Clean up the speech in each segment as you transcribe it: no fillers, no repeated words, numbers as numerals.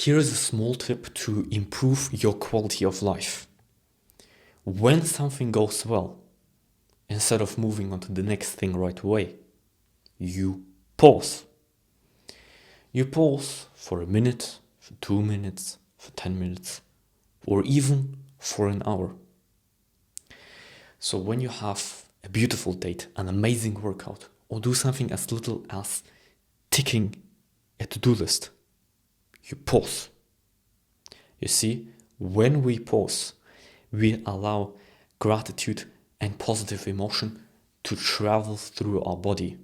Here is a small tip to improve your quality of life. When something goes well, instead of moving on to the next thing right away, you pause. You pause for a minute, for 2 minutes, for 10 minutes, or even for an hour. So when you have a beautiful date, an amazing workout, or do something as little as ticking a to-do list, you pause. You see, when we pause, we allow gratitude and positive emotion to travel through our body.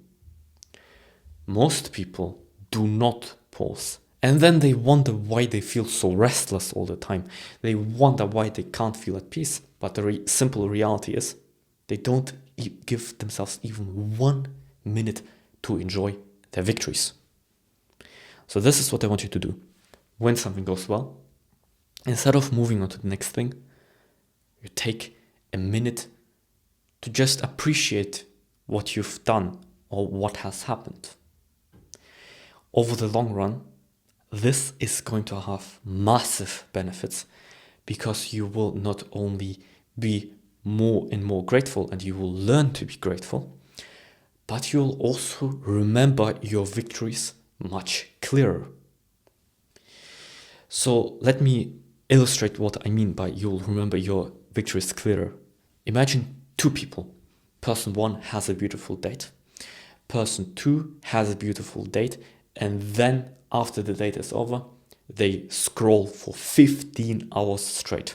Most people do not pause, and then they wonder why they feel so restless all the time. They wonder why they can't feel at peace. But the simple reality is they don't give themselves even 1 minute to enjoy their victories. So this is what I want you to do. When something goes well, instead of moving on to the next thing, you take a minute to just appreciate what you've done or what has happened. Over the long run, this is going to have massive benefits because you will not only be more and more grateful and you will learn to be grateful, but you'll also remember your victories much clearer. So let me illustrate what I mean by you'll remember your victories clearer. Imagine 2 people. Person 1 has a beautiful date. Person 2 has a beautiful date, and then after the date is over, they scroll for 15 hours straight.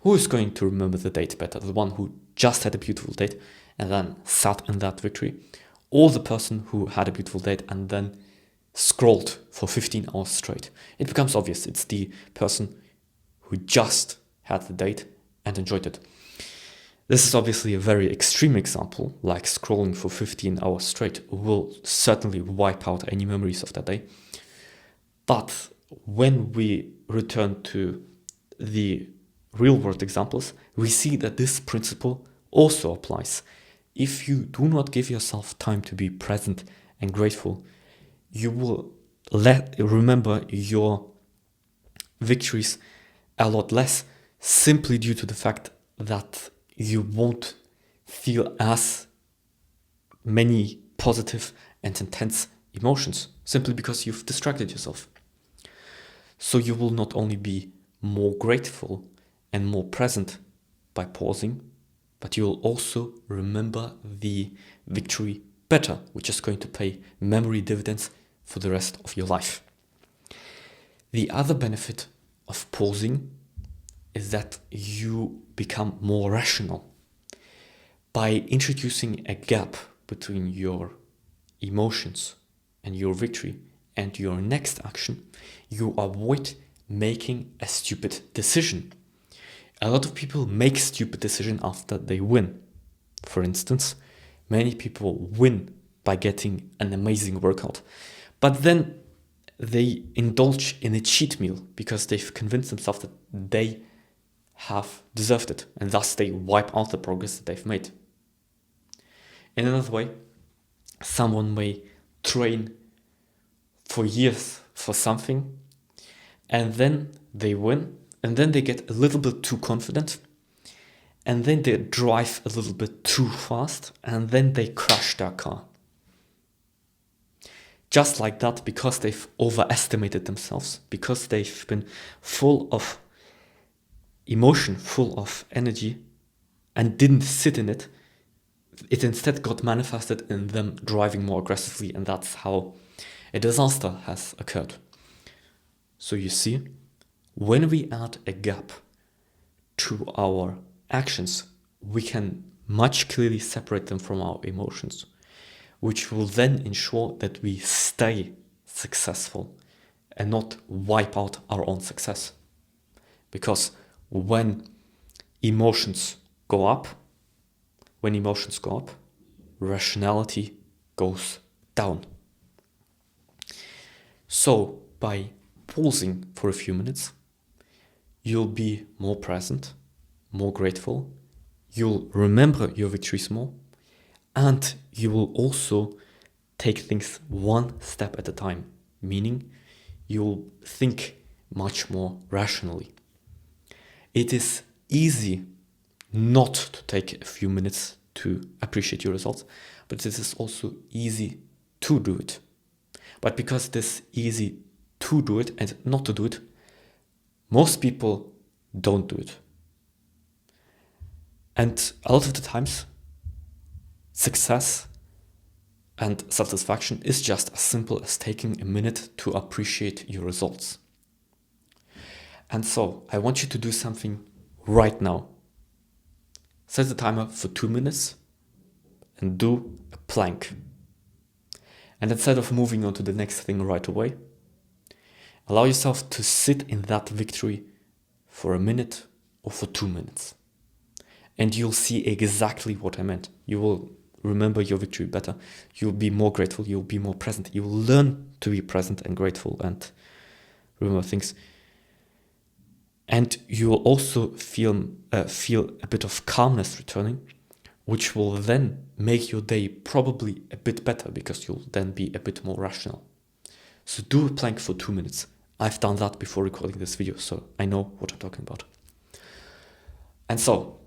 Who is going to remember the date better? The one who just had a beautiful date and then sat in that victory, or the person who had a beautiful date and then scrolled for 15 hours straight? It becomes obvious it's the person who just had the date and enjoyed it. This is obviously a very extreme example, like scrolling for 15 hours straight will certainly wipe out any memories of that day. But when we return to the real world examples, we see that this principle also applies. If you do not give yourself time to be present and grateful, you will remember your victories a lot less, simply due to the fact that you won't feel as many positive and intense emotions, simply because you've distracted yourself. So you will not only be more grateful and more present by pausing, but you will also remember the victory better, which is going to pay memory dividends for the rest of your life. The other benefit of pausing is that you become more rational. By introducing a gap between your emotions and your victory and your next action, you avoid making a stupid decision. A lot of people make stupid decisions after they win. For instance, many people win by getting an amazing workout, but then they indulge in a cheat meal because they've convinced themselves that they have deserved it, and thus they wipe out the progress that they've made. In another way, someone may train for years for something, and then they win, and then they get a little bit too confident, and then they drive a little bit too fast, and then they crash their car. Just like that, because they've overestimated themselves, because they've been full of emotion, full of energy, and didn't sit in it, it instead got manifested in them driving more aggressively, and that's how a disaster has occurred. So you see, when we add a gap to our actions, we can much clearly separate them from our emotions, which will then ensure that we stay successful and not wipe out our own success. Because when emotions go up, rationality goes down. So by pausing for a few minutes, you'll be more present, more grateful, you'll remember your victories more, and you will also take things one step at a time, meaning you'll think much more rationally. It is easy not to take a few minutes to appreciate your results, but it is also easy to do it. But because it is easy to do it and not to do it, most people don't do it. And a lot of the times, success and satisfaction is just as simple as taking a minute to appreciate your results. And so, I want you to do something right now. Set the timer for 2 minutes and do a plank. And instead of moving on to the next thing right away, allow yourself to sit in that victory for a minute or for 2 minutes. And you'll see exactly what I meant. You will remember your victory better. You'll be more grateful. You'll be more present. You will learn to be present and grateful and remember things. And you will also feel a bit of calmness returning, which will then make your day probably a bit better because you'll then be a bit more rational. So do a plank for 2 minutes. I've done that before recording this video, so I know what I'm talking about. And so,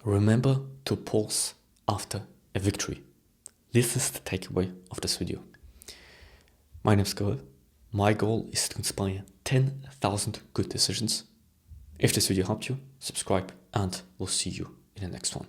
remember to pause after a victory. This is the takeaway of this video. My name is Gael. My goal is to inspire 10,000 good decisions. If this video helped you, subscribe and we'll see you in the next one.